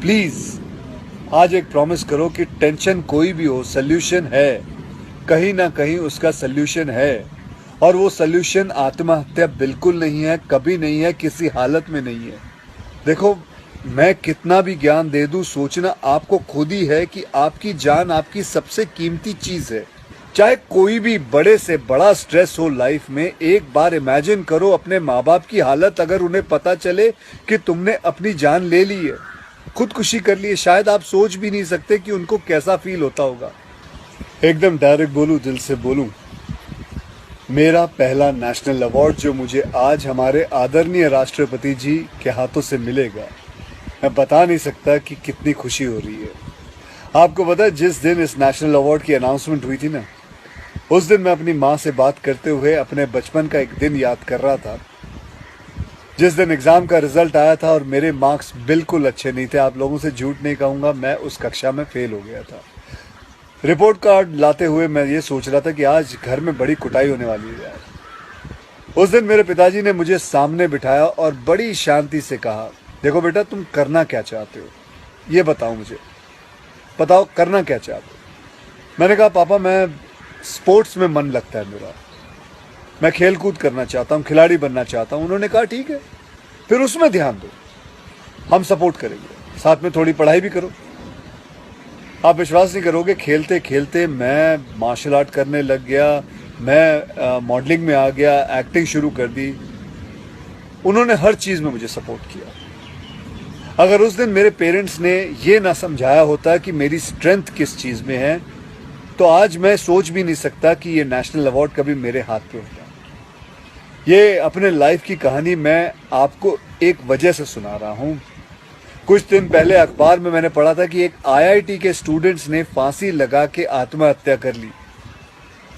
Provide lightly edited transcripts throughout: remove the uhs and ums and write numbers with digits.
Please आज एक promise करो कि टेंशन कोई भी हो, सोल्यूशन है, कहीं ना कहीं उसका सोल्यूशन है। और वो सोल्यूशन आत्महत्या बिल्कुल नहीं है, कभी नहीं है, किसी हालत में नहीं है। देखो, मैं कितना भी ज्ञान दे दूं, सोचना आपको खुद ही है कि आपकी जान आपकी सबसे कीमती चीज है। चाहे कोई भी बड़े से बड़ा स्ट्रेस हो लाइफ में, एक बार इमेजिन करो अपने माँ बाप की हालत अगर उन्हें पता चले कि तुमने अपनी जान ले ली है, खुदकुशी कर ली है। शायद आप सोच भी नहीं सकते कि उनको कैसा फील होता होगा। एकदम डायरेक्ट बोलूं, दिल से बोलूं, मेरा पहला नेशनल अवार्ड जो मुझे आज हमारे आदरणीय राष्ट्रपति जी के हाथों से मिलेगा, मैं बता नहीं सकता कि कितनी खुशी हो रही है। आपको पता है, जिस दिन इस नेशनल अवार्ड की अनाउंसमेंट हुई थी ना, उस दिन मैं अपनी माँ से बात करते हुए अपने बचपन का एक दिन याद कर रहा था, जिस दिन एग्जाम का रिजल्ट आया था और मेरे मार्क्स बिल्कुल अच्छे नहीं थे। आप लोगों से झूठ नहीं कहूँगा, मैं उस कक्षा में फेल हो गया था। रिपोर्ट कार्ड लाते हुए मैं ये सोच रहा था कि आज घर में बड़ी कुटाई होने वाली है यार। उस दिन मेरे पिताजी ने मुझे सामने बिठाया और बड़ी शांति से कहा, देखो बेटा, तुम करना क्या चाहते हो, ये बताओ मुझे, बताओ करना क्या चाहते हो। मैंने कहा, पापा मैं स्पोर्ट्स में मन लगता है मेरा, मैं खेल कूद करना चाहता हूँ, खिलाड़ी बनना चाहता हूँ। उन्होंने कहा, ठीक है, फिर उसमें ध्यान दो, हम सपोर्ट करेंगे, साथ में थोड़ी पढ़ाई भी करो। आप विश्वास नहीं करोगे, खेलते खेलते मैं मार्शल आर्ट करने लग गया, मैं मॉडलिंग में आ गया, एक्टिंग शुरू कर दी। उन्होंने हर चीज़ में मुझे सपोर्ट किया। अगर उस दिन मेरे पेरेंट्स ने ये ना समझाया होता कि मेरी स्ट्रेंथ किस चीज़ में है, तो आज मैं सोच भी नहीं सकता कि ये नेशनल अवार्ड कभी मेरे हाथ पे होता। ये अपने लाइफ की कहानी मैं आपको एक वजह से सुना रहा हूँ। कुछ दिन पहले अखबार में मैंने पढ़ा था कि एक आईआईटी के स्टूडेंट्स ने फांसी लगा के आत्महत्या कर ली,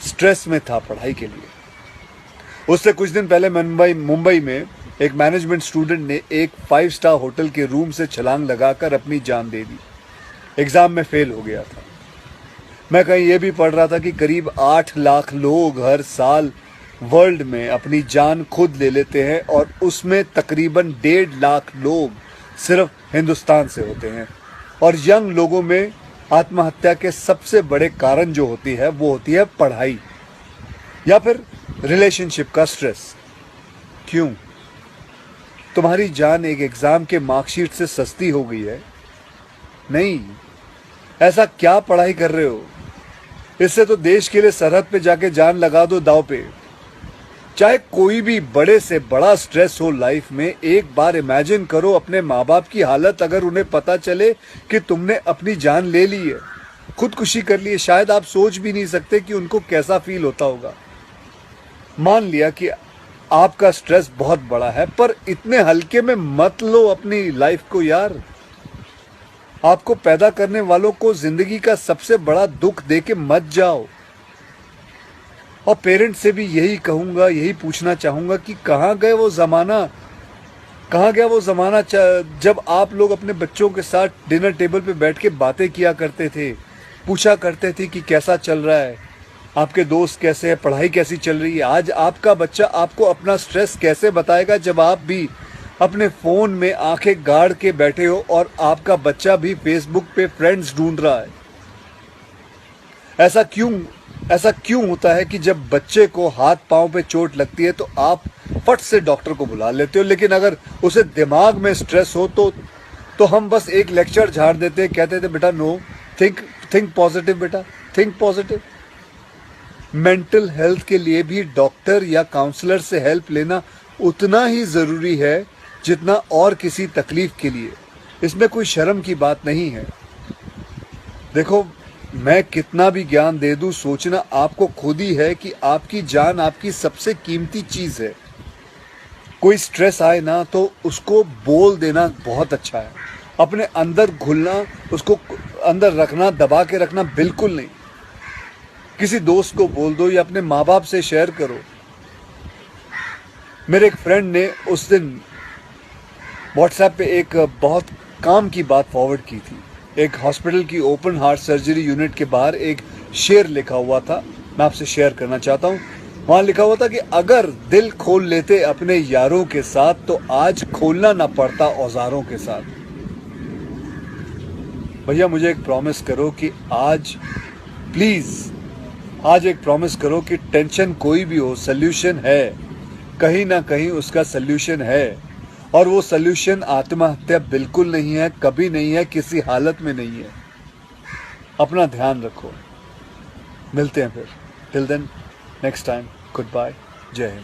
स्ट्रेस में था पढ़ाई के लिए। उससे कुछ दिन पहले मुंबई में एक मैनेजमेंट स्टूडेंट ने एक 5 स्टार होटल के रूम से छलांग लगाकर अपनी जान दे दी, एग्जाम में फेल हो गया था। मैं कहीं ये भी पढ़ रहा था कि करीब 8 लाख लोग हर साल वर्ल्ड में अपनी जान खुद ले लेते हैं और उसमें तकरीबन 1.5 लाख लोग सिर्फ हिंदुस्तान से होते हैं। और यंग लोगों में आत्महत्या के सबसे बड़े कारण जो होती है वो होती है पढ़ाई या फिर रिलेशनशिप का स्ट्रेस। क्यों? तुम्हारी जान एक एग्जाम के मार्कशीट से सस्ती हो गई है? नहीं। ऐसा क्या पढ़ाई कर रहे हो? इससे तो देश के लिए सरहद पे जाके जान लगा दो दांव पे। चाहे कोई भी बड़े से बड़ा स्ट्रेस हो लाइफ में, एक बार इमेजिन करो अपने माँ बाप की हालत अगर उन्हें पता चले कि तुमने अपनी जान ले ली है, खुदकुशी कर ली है। शायद आप सोच भी नहीं सकते कि उनको कैसा फील होता होगा। मान लिया कि आपका स्ट्रेस बहुत बड़ा है, पर इतने हल्के में मत लो अपनी लाइफ को यार। आपको पैदा करने वालों को जिंदगी का सबसे बड़ा दुख देके मत जाओ। और पेरेंट्स से भी यही कहूंगा, यही पूछना चाहूंगा कि कहाँ गए वो जमाना, कहाँ गया वो जमाना जब आप लोग अपने बच्चों के साथ डिनर टेबल पे बैठ के बातें किया करते थे, पूछा करते थे कि कैसा चल रहा है, आपके दोस्त कैसे हैं, पढ़ाई कैसी चल रही है। आज आपका बच्चा आपको अपना स्ट्रेस कैसे बताएगा जब आप भी अपने फोन में आंखें गाड़ के बैठे हो और आपका बच्चा भी फेसबुक पे फ्रेंड्स ढूंढ रहा है। ऐसा क्यों होता है कि जब बच्चे को हाथ पांव पे चोट लगती है तो आप फट से डॉक्टर को बुला लेते हो, लेकिन अगर उसे दिमाग में स्ट्रेस हो तो हम बस एक लेक्चर झाड़ देते हैं, कहते थे बेटा नो, थिंक पॉजिटिव बेटा, थिंक पॉजिटिव। मेंटल हेल्थ के लिए भी डॉक्टर या काउंसलर से हेल्प लेना उतना ही जरूरी है जितना और किसी तकलीफ के लिए। इसमें कोई शर्म की बात नहीं है। देखो, मैं कितना भी ज्ञान दे दूं, सोचना आपको खुद ही है कि आपकी जान आपकी सबसे कीमती चीज है। कोई स्ट्रेस आए ना तो उसको बोल देना बहुत अच्छा है। अपने अंदर घुलना, उसको अंदर रखना, दबा के रखना बिल्कुल नहीं। किसी दोस्त को बोल दो या अपने माँ बाप से शेयर करो। मेरे एक फ्रेंड ने उस दिन व्हाट्सएप पे एक बहुत काम की बात फॉरवर्ड की थी। एक हॉस्पिटल की ओपन हार्ट सर्जरी यूनिट के बाहर एक शेर लिखा हुआ था, मैं आपसे शेयर करना चाहता हूँ। वहाँ लिखा हुआ था कि अगर दिल खोल लेते अपने यारों के साथ तो आज खोलना ना पड़ता औजारों के साथ। भैया मुझे एक प्रॉमिस करो कि आज प्लीज़ आज एक प्रॉमिस करो कि टेंशन कोई भी हो, सल्यूशन है, कहीं ना कहीं उसका सल्यूशन है, और वो सल्यूशन आत्महत्या बिल्कुल नहीं है, कभी नहीं है, किसी हालत में नहीं है। अपना ध्यान रखो, मिलते हैं फिर। Till then, next time, good bye, जय हिंद।